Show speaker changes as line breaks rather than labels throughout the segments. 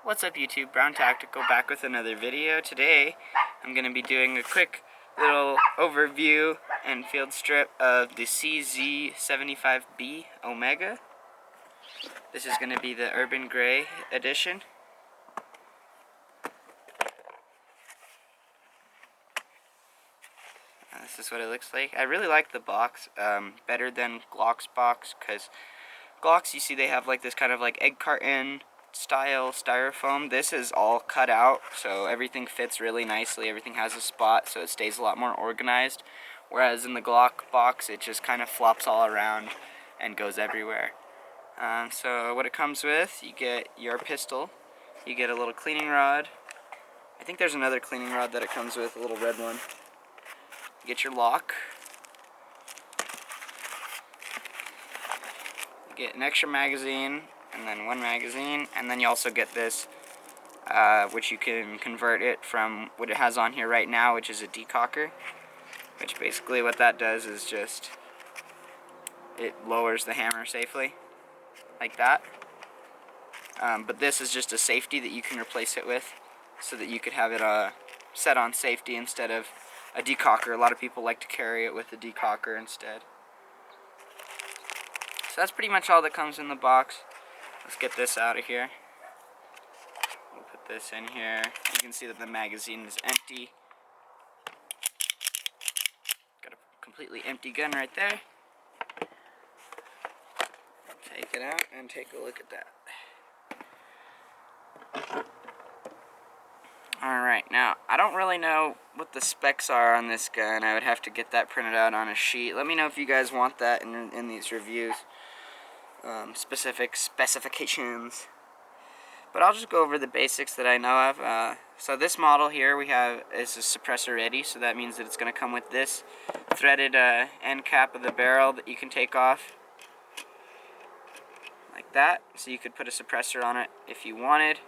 What's up YouTube, Brown Tactical back with another video. Today I'm going to be doing a quick little overview and field strip of the CZ75B Omega. This is going to be the Urban Gray edition. This is what it looks like. I really like the box, better than Glock's box, because Glocks, you see they have like this kind of like egg carton style styrofoam. This is all cut out, so everything fits really nicely. Everything has a spot, so it stays a lot more organized. Whereas in the Glock box, it just kind of flops all around and goes everywhere. So what it comes with, you get your pistol, you get a little cleaning rod. I think there's another cleaning rod that it comes with, a little red one. You get your lock. You get an extra magazine, and then one magazine, and then you also get this, which you can convert it from what it has on here right now, which is a decocker, which basically what that does is just, it lowers the hammer safely, like that. But this is just a safety that you can replace it with, so that you could have it set on safety instead of a decocker. A lot of people like to carry it with a decocker instead. So that's pretty much all that comes in the box. Let's get this out of here. We'll put this in here. You can see that the magazine is empty. Got a completely empty gun right there. Take it out and take a look at that. Alright, now, I don't really know what the specs are on this gun. I would have to get that printed out on a sheet. Let me know if you guys want that in these reviews. Specific specifications. But I'll just go over the basics that I know of. So this model here we have is a suppressor ready, so that means that it's going to come with this threaded end cap of the barrel that you can take off. Like that. So you could put a suppressor on it if you wanted.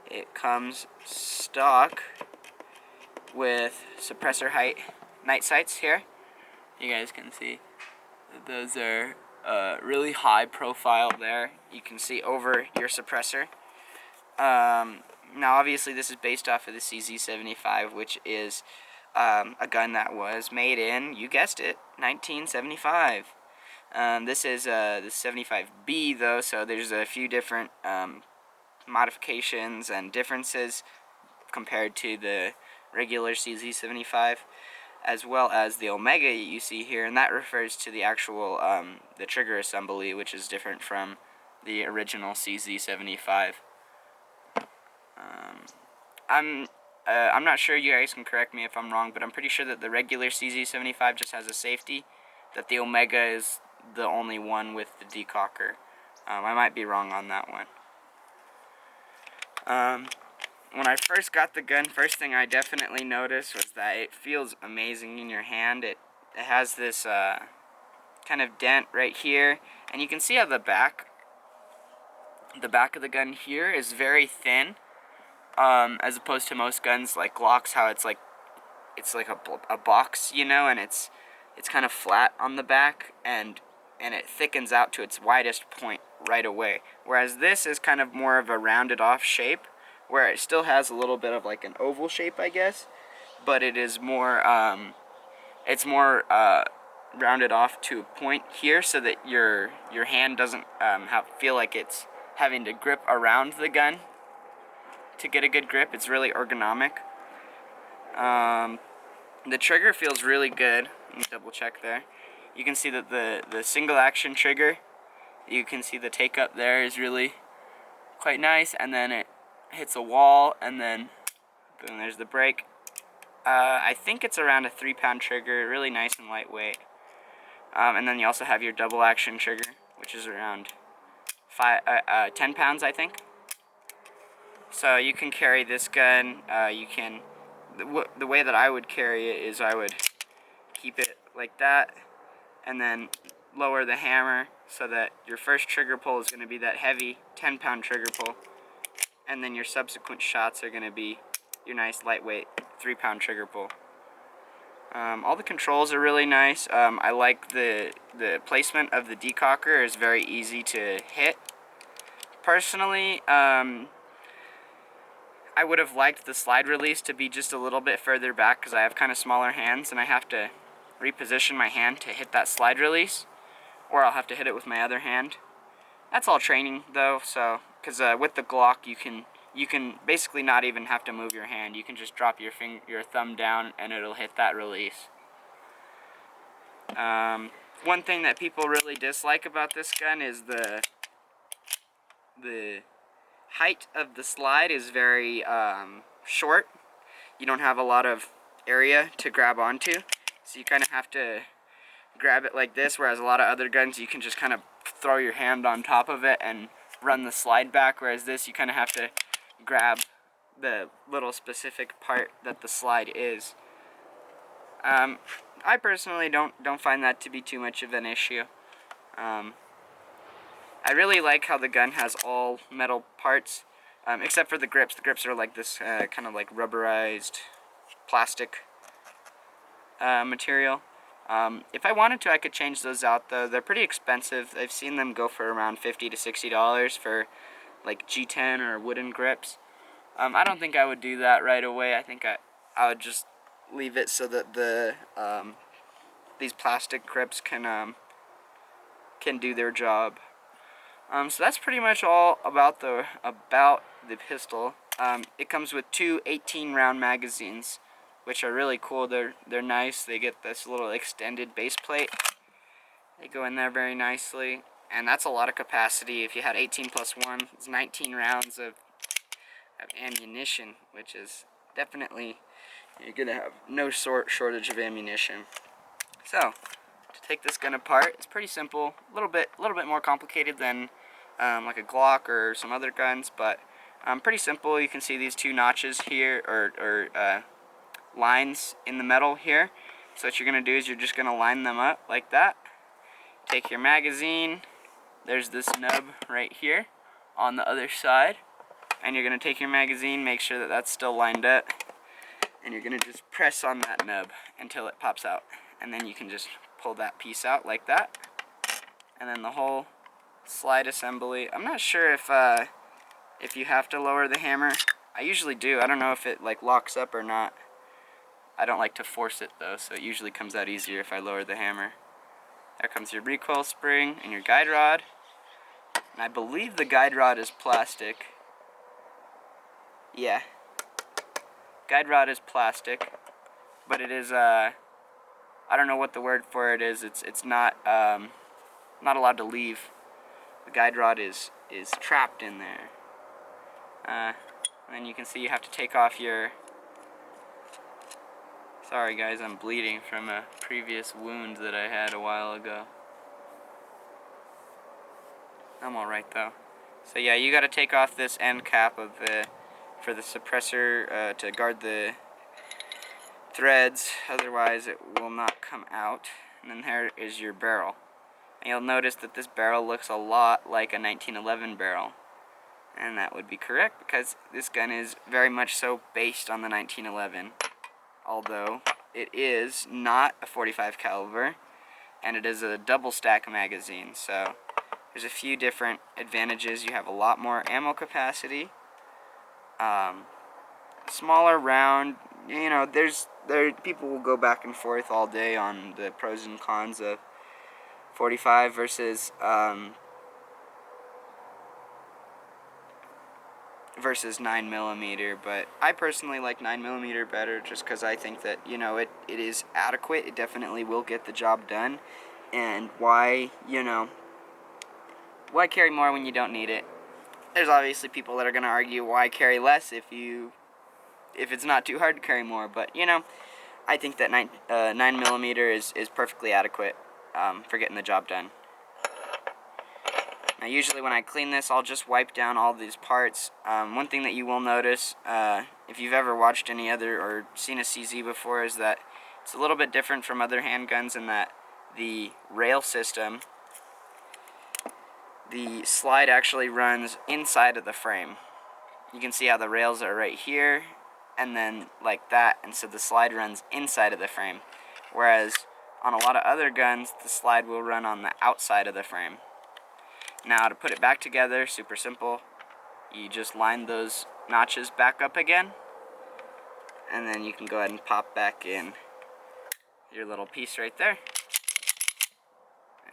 It comes stock with suppressor height night sights here. You guys can see that those are really high profile there. You can see over your suppressor. Now obviously this is based off of the CZ75, which is a gun that was made in, you guessed it, 1975. This is the 75B though, so there's a few different modifications and differences compared to the regular CZ75, as well as the Omega you see here, and that refers to the actual the trigger assembly, which is different from the original CZ75. I'm not sure, you guys can correct me if I'm wrong, but I'm pretty sure that the regular CZ75 just has a safety, that the Omega is the only one with the decocker. I might be wrong on that one. When I first got the gun, first thing I definitely noticed was that it feels amazing in your hand. It has this kind of dent right here, and you can see how the back of the gun here is very thin, as opposed to most guns like Glocks, how it's like a box, you know, and it's kind of flat on the back, and it thickens out to its widest point right away. Whereas this is kind of more of a rounded off shape, where it still has a little bit of like an oval shape, I guess, but it is more rounded off to a point here, so that your hand doesn't feel like it's having to grip around the gun to get a good grip. It's really ergonomic. The trigger feels really good. Let me double check there. You can see that the single action trigger, you can see the take up there is really quite nice, and then it hits a wall, and then boom, there's the break. I think it's around a 3-pound trigger, really nice and lightweight. And then you also have your double action trigger, which is around 10 pounds, I think. So you can carry this gun. The way that I would carry it is I would keep it like that, and then lower the hammer so that your first trigger pull is going to be that heavy 10-pound trigger pull, and then your subsequent shots are going to be your nice lightweight 3-pound trigger pull. All the controls are really nice. I like the placement of the decocker is very easy to hit. Personally, I would have liked the slide release to be just a little bit further back because I have kind of smaller hands and I have to reposition my hand to hit that slide release, or I'll have to hit it with my other hand. That's all training though, so because with the Glock you can basically not even have to move your hand. You can just drop your thumb down and it'll hit that release. One thing that people really dislike about this gun is the height of the slide is very short. You don't have a lot of area to grab onto, so you kind of have to grab it like this, whereas a lot of other guns you can just kind of throw your hand on top of it and run the slide back, whereas this you kind of have to grab the little specific part that the slide is. I personally don't find that to be too much of an issue. I really like how the gun has all metal parts, except for the grips. The grips are like this kind of like rubberized plastic material. If I wanted to, I could change those out though. They're pretty expensive. I've seen them go for around $50 to $60 for like G10 or wooden grips. I don't think I would do that right away. I think I would just leave it so that the these plastic grips can do their job. So that's pretty much all about the pistol. It comes with two 18-round magazines, which are really cool. They're nice. They get this little extended base plate. They go in there very nicely, and that's a lot of capacity. If you had 18 plus 1, it's 19 rounds of ammunition, which is definitely, you're gonna have no shortage of ammunition. So to take this gun apart, it's pretty simple. A little bit more complicated than like a Glock or some other guns, but pretty simple. You can see these two notches here, or lines in the metal here. So what you're going to do is you're just going to line them up like that. Take your magazine. There's this nub right here on the other side. And you're going to take your magazine, make sure that that's still lined up. And you're going to just press on that nub until it pops out. And then you can just pull that piece out like that. And then the whole slide assembly. I'm not sure if you have to lower the hammer. I usually do. I don't know if it like locks up or not. I don't like to force it though, so it usually comes out easier if I lower the hammer. There comes your recoil spring and your guide rod. And I believe the guide rod is plastic. Yeah. Guide rod is plastic, but it is I don't know what the word for it is. It's not allowed to leave. The guide rod is trapped in there. And then you can see you have to take off your... Sorry guys, I'm bleeding from a previous wound that I had a while ago. I'm alright though. So yeah, you gotta take off this end cap of for the suppressor to guard the threads, otherwise it will not come out. And then here is your barrel. And you'll notice that this barrel looks a lot like a 1911 barrel. And that would be correct because this gun is very much so based on the 1911. Although it is not a .45 caliber, and it is a double stack magazine, so there's a few different advantages. You have a lot more ammo capacity, smaller round. You know, people will go back and forth all day on the pros and cons of .45 versus 9mm, but I personally like 9mm better just because I think that, you know, it is adequate. It definitely will get the job done. And why carry more when you don't need it? There's obviously people that are going to argue why carry less if it's not too hard to carry more, but you know, I think that 9mm is perfectly adequate for getting the job done. Now usually when I clean this, I'll just wipe down all these parts. One thing that you will notice, if you've ever watched any other or seen a CZ before, is that it's a little bit different from other handguns in that the rail system, the slide actually runs inside of the frame. You can see how the rails are right here, and then like that, and so the slide runs inside of the frame. Whereas on a lot of other guns, the slide will run on the outside of the frame. Now to put it back together, super simple. You just line those notches back up again. And then you can go ahead and pop back in your little piece right there.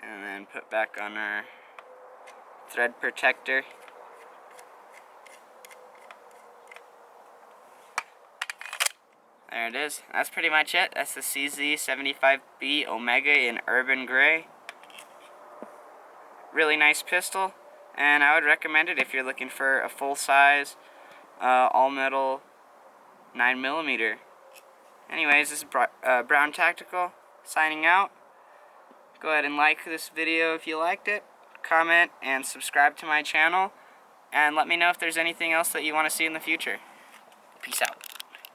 And then put back on our thread protector. There it is. That's pretty much it. That's the CZ75B Omega in Urban Gray. Really nice pistol, and I would recommend it if you're looking for a full-size, all-metal 9mm. Anyways, this is Brown Tactical signing out. Go ahead and like this video if you liked it, comment, and subscribe to my channel, and let me know if there's anything else that you want to see in the future. Peace out.